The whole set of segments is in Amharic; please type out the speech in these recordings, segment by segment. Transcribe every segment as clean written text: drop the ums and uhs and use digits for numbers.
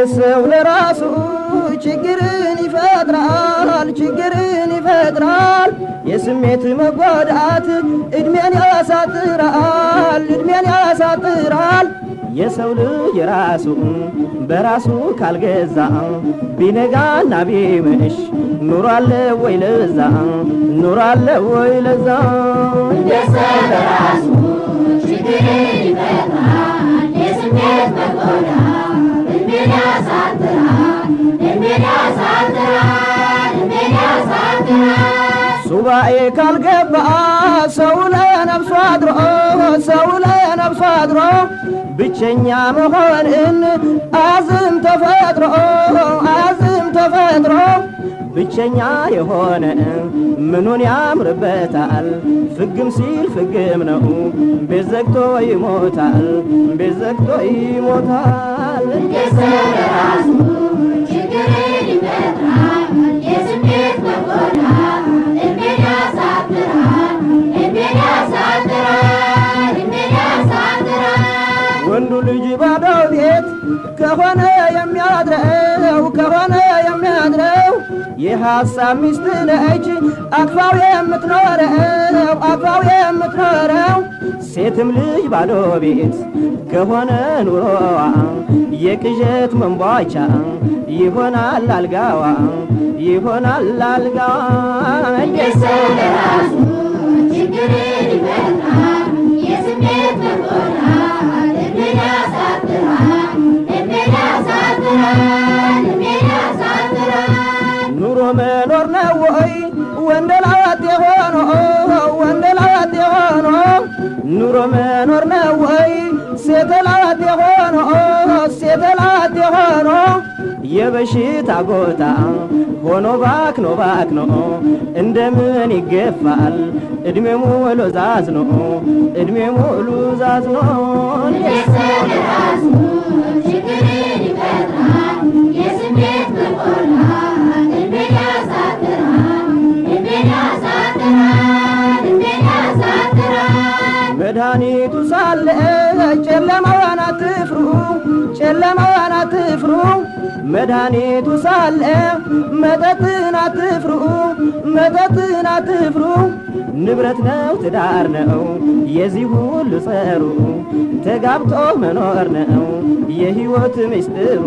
እንደሰው ለራሱ ችግርን ይፈጥራል የስሜት መጓዳት እድሜን ያሳጥራል የሰው ልጅ ራሱ በራሱ ካልገዛ ቢነጋና ቢመሽ ኑሯል ወይ ለዛ እንደሰው ለራሱ ችግርን ይፈጥራል የስሜት መጓዳት እድሜን ያሳጥራል ሱባኤ ካልገባ ሰው ለነፍሱ አድሮ ብቸኛ መሆንን አዝም ተፈጥሮ ብቸኛ የሆነ ምኑን ያምርበታል ፍግም ሲል ፍግም ነው ቤት ዘግቶ ይሞታል እንደሰው ለራሱ ችግርን ይፈጥራል የስሜት መጎዳት እድሜን ያሳጥራል ወንዱ ልጅ ባዶ ቤት ከሆነ የሚያድረው የሐሳብ ሚስት ነች አቅፋው የምትኖረው ሴትም ልጅ ባዶ ቤት ከሆነ ኑሮዋ የቅዠት መንቧቻ ይሆናል አልጋዋ እንደሰው ለራሱ ችግርን ይፈጥራል የስሜት መጎዳት እድሜን ያሳጥራል ኑሮ መኖር ነው ወይ ወንደላጤ ሆኖ ኑሮ መኖር ነው ወይ ሴተላጤ ሆኖ የበሽታ ጎታ ሆኖ ባክኖ እንደምን ይገፋል እድሜ ሙሉ ዛዝኖ እንደሰው ለራሱ ችግርን ይፈጥራል የስሜት መጎዳት እድሜን ያሳጥራል መድኃኒቱ ሳለ ጨለማዋን አትፍሩ መድኃኒቱ ሳለ መጠጥን አትፍሩ ንብረት ነው ትዳር ነው የዚህ ሁሉ ጸሩ ተጋብቶ መኖር ነው የህይወት ምስጢሩ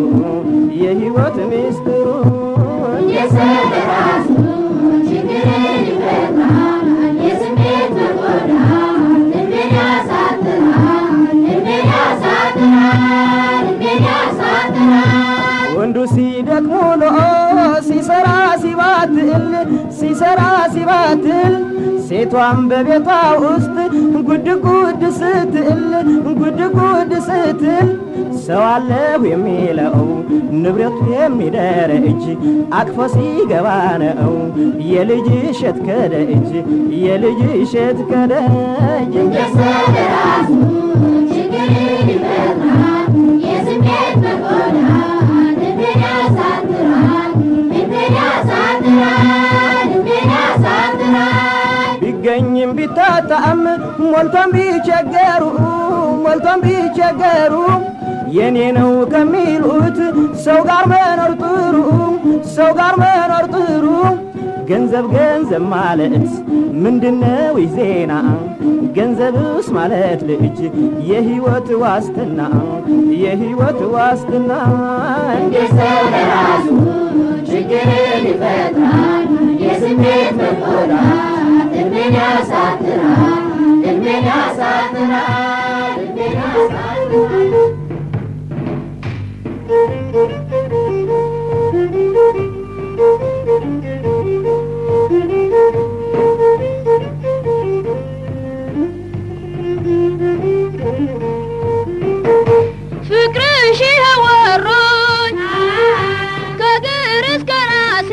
እንደሰው ለራሱ ችግርን ይፈጥራል የስሜት መጎዳት እድሜን ያሳጥራል ወንዱ ሲደክም ውሎ ሲሰራ ሲባትል ሴቷም በቤቷ ውስጥ ጉድ ስትል ሰው አለሁ የሚለው ንብረቱ የሚደረጅ አቅፎ ሲገባ ነው የልጅ እሸት ከደጅ እንደሰው ለራሱ ችግርን ይፈጥራል የስሜት መጎዳት እድሜን ያሳጥራል ቢገኝም ቢታጣም ሞልቶም ቢቸገሩ የኔ ነው ከሚሉት ሰው ጋር መኖር ጥሩ ገንዘብ ማለት ምንድነው ዜና ገንዘብስ ማለት ልጅ የህይወት ዋስትና እንደሰው ለራሱ ችግርን ይፈጥራል የስሜት መጎዳት እድሜን ያሳጥራል ፍቅርሽ ወሮኝ ከእግር እስከ ራሴ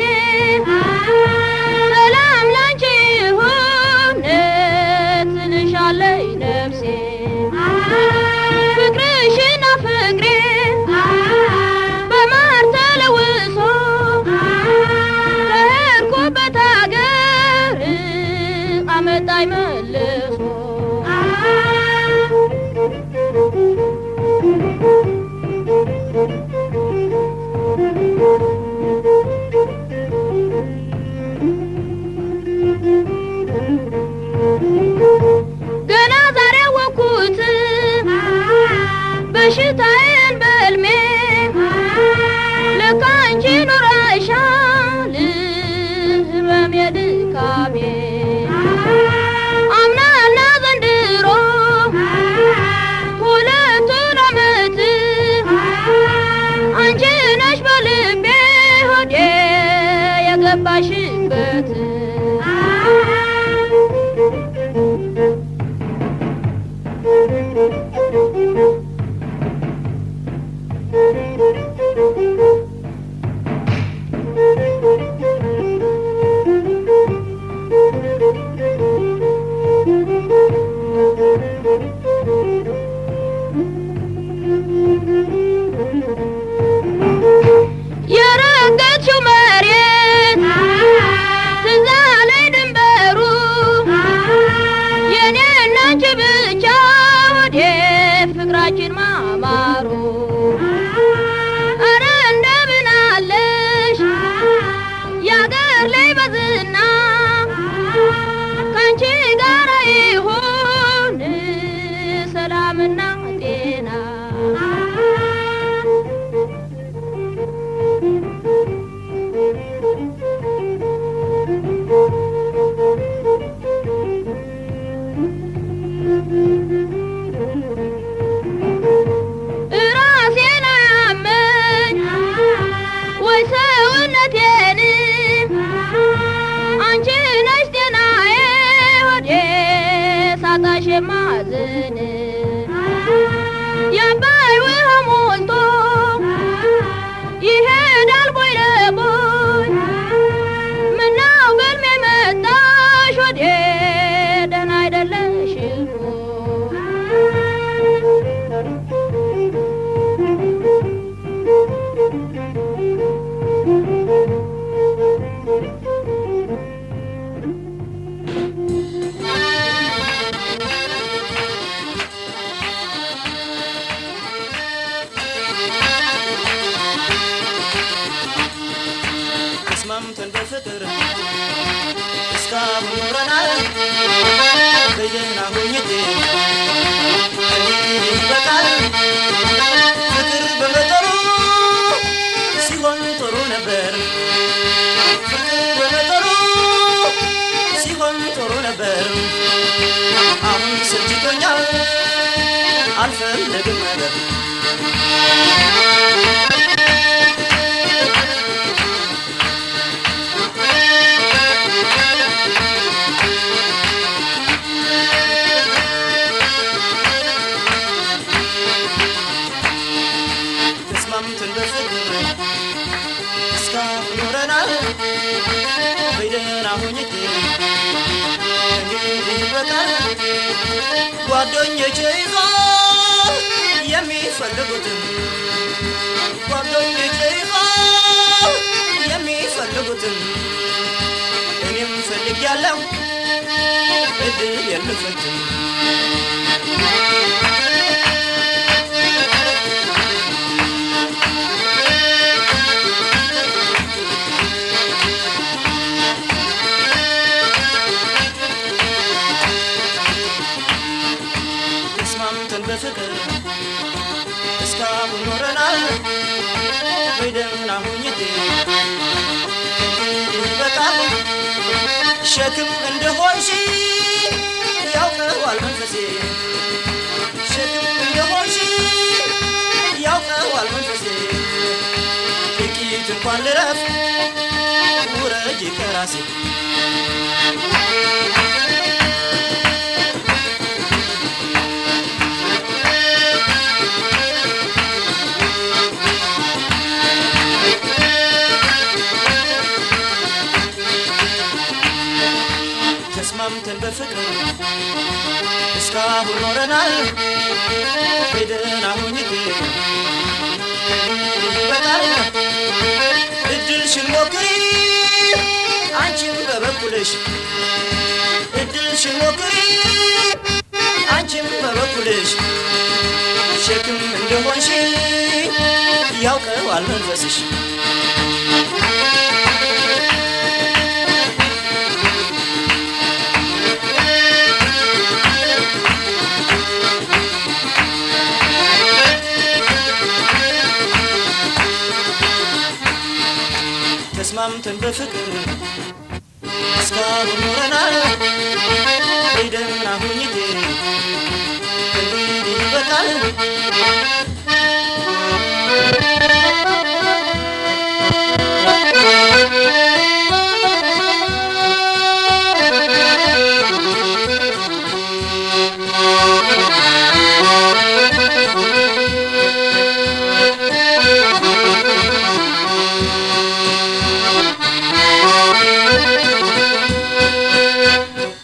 ሰላም ላንቺ ይሁን ትልሻለች ነፍሴ ፍቅርሽና ፍቅሬ ተስማምተን በፍቅር እስካሁን ኖረናል በደህና ሁኔታ ይበቃል ፍቅር በመጠኑ ሲሆን ጥሩ ነበር በመጠኑ ሲሆን ጥሩ ነበር አሁን ሰልችቶኛል አልፈልግም ነበር ተስማምተን በፍቅር እስካሁን ኖረናል በደህና ሁኔታ ይበቃል ጓደኞቼ ይዘው የሚፈልጉትን ጓደኞቼ ይዘው የሚፈልጉትን እኔም ፈልጌያለሁ እድል የልፈትን ተስማምተን በፍቅር እስካሁን ኖረናል በደህና ሁኔታ ይበቃል ሸክም እንደሆንሽ ያውቀዋል መንፈሴ ሸክም እንደሆንሽ ያውቀዋል መንፈሴ ጥቂት እንኳን ልረፍ ውረጅ ከራሴ ተስማምተን በፍቅር እስካሁን ኖረናል በደህና ሁኔታ ይበቃል እድልሽን ሞክሪ አንቺም በበኩልሽ እድልሽን ሞክሪ አንቺም በበኩልሽ ሸክም እንደሆንሽ ያውቀዋል መንፈስሽ ተስማምተን በፍቅር እስካሁን ኖረናል በደህና ሁኔታ ይበቃል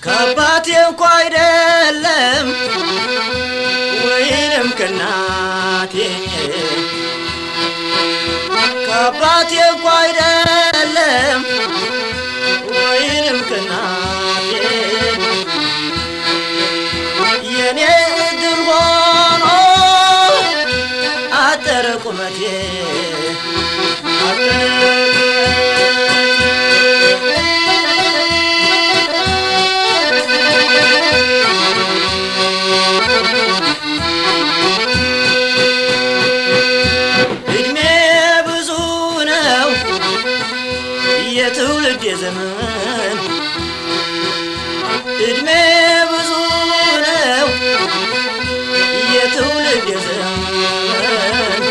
ከአባቴ እንኳ አይደለም ወይንም ከእናቴ ከአባቴ እንኳ አይደለም ወይንም ከእናቴ የኔ እድል ሆኖ አጠረ ቁመቴ የትውልድ የዘመን እድሜ ብዙ ነው የትውልድ የዘመን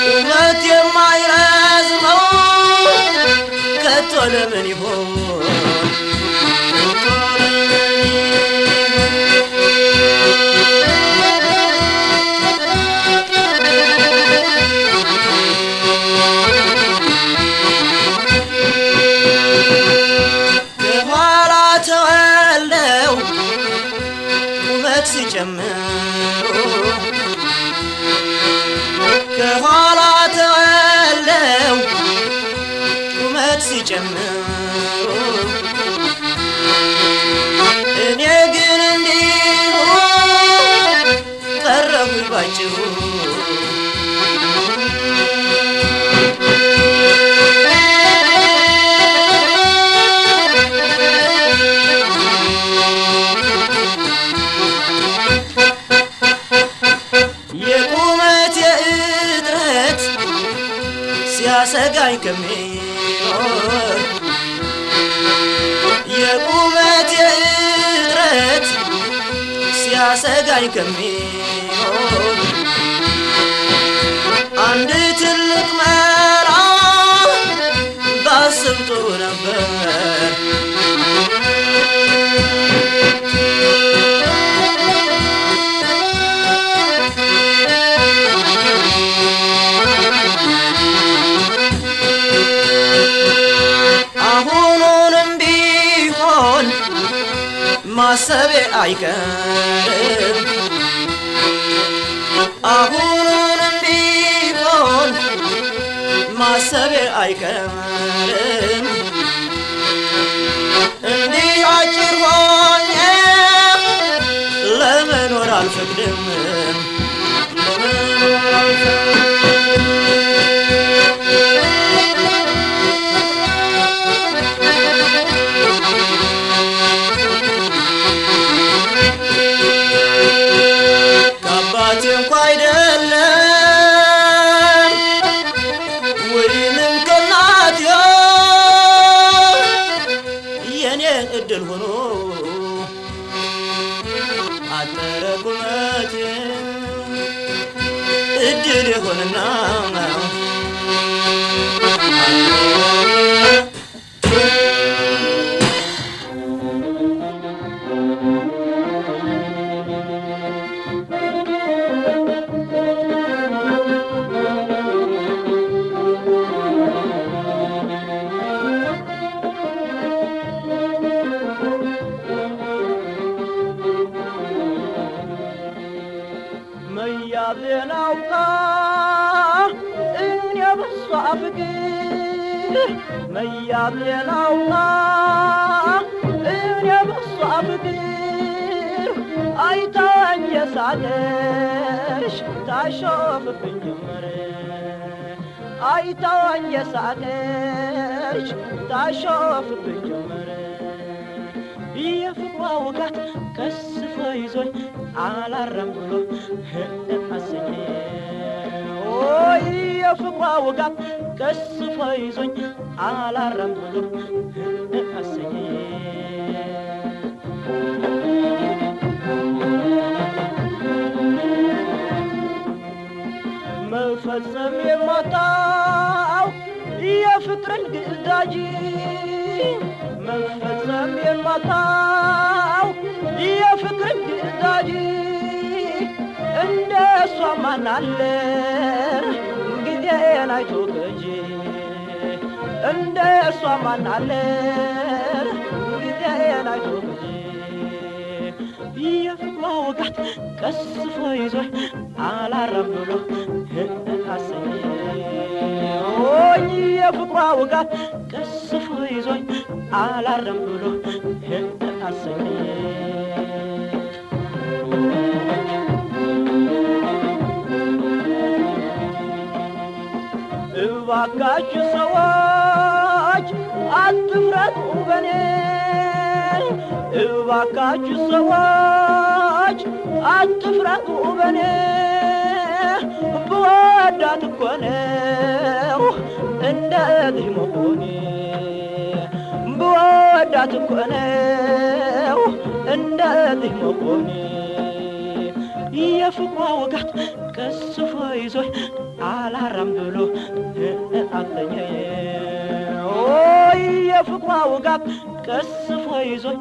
ቁመት የማይረዝመው ከቶ ለምን ይሆን ሲጨምሩ ከኋላ ተወለው ቁመት ሲጨምሩ እኔ ግን እንዲሁ ቀረሁ ባጭሩ ሲያሰጋኝ ከሚኖር የቁመቴ እጥረት ሲያሰጋኝ ከሚኖር አንድ ትልቅ መላ ባስብ ጥሩ ነበር አሁኑንም ቢሆን ማሰቤ አይቀርም አሁኑንም ቢሆን ማሰቤ አይቀርም እንዲህ አጭር ሆኜ ለመኖር አልፈቅድም ለመኖር አልፈቅድም ከአባቴ እንኳ አይደለም ወይንም ከእናቴ የኔ እድል ሆኖ አጠረ ቁመቴ እድል የሆነና መያዜን አውቃ እኔ በሷ ፍቅር መያዜን አውቃ እኔ በሷ ፍቅር አይታኝ የሳቀሽ ታሾፍብኝ ጀመረ አይታኝ የሳቀሽ ታሾፍብኝ ጀመረ የፍቅሯ ውጋት ከስፎ ይዞኝ አላረም ብሎ አሰኘ ኦይ የፍቅሯ ውጋት ከስፎ ይዞኝ አላረም ብሎ አሰኘ መፈጸም የማታው የፍቅርን ግዳጅ መፈጸም የማታው የፍቅርን ግዳጅ እንደሷ ማናለ ጊዜን አይቶ ገጂ እንደሷ ማናለ ጊዜን አይቶ ገጂ የፍቅሯ ውጋት ቀስፎ ይዞኝ አላረም ብሎ አሰኘ ኦይ የፍቅሯ ውጋት ቀስፎ ይዞኝ አላረም ብሎ አሰኘ እባካችሁ ሰዎች አትፍረዱ በኔ እባካችሁ ሰዎች አትፍረዱ በኔ ብወዳት እኮ ነው እንደዚህ መሆኔ ብወዳት እኮ ነው እንደዚህ መሆኔ የፍቅሯ ውጋት ቀስፎ ይዞኝ አላረም ብሎ አሰኘ ኦይ የፍቅሯ ውጋት ቀስፎ ይዞኝ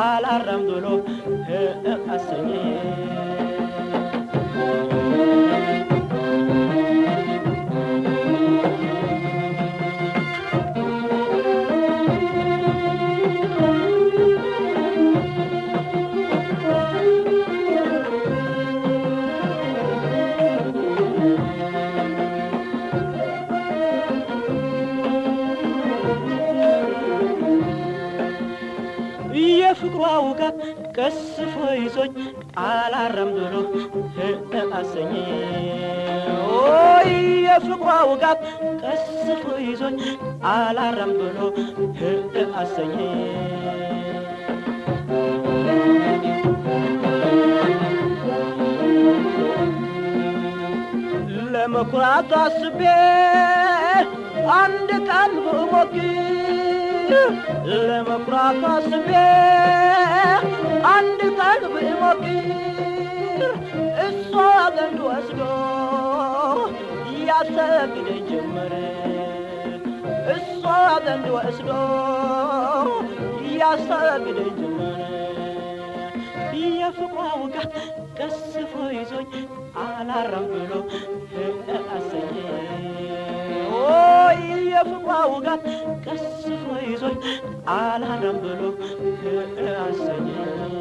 አላረም ብሎ አሰኘ የፍቅሯ ውጋት ቀስፎ ይዞኝ አላረም ብሎ አሰኘ ኦይ የፍቅሯ ውጋት ቀስፎ ይዞኝ አላረም ብሎ አሰኘ ለመኩራት አስቤ አንድ ቀን ብሞክር ለመኩራት አስቤ አንድ ቀን ብሞክር እሷ ዘንድ ወስዶ ያሰግደኝ ጀመረ እሷ ዘንድ ወስዶ ያሰግደኝ ጀመረ የፍቅሯ ውጋት ቀስፎ ይዞኝ አላረም ብሎ አሰኘኝ ኦይ የፍቅሯ ውጋት ቀስፎ ይዞኝ አላረም ብሎ አሰኘኝ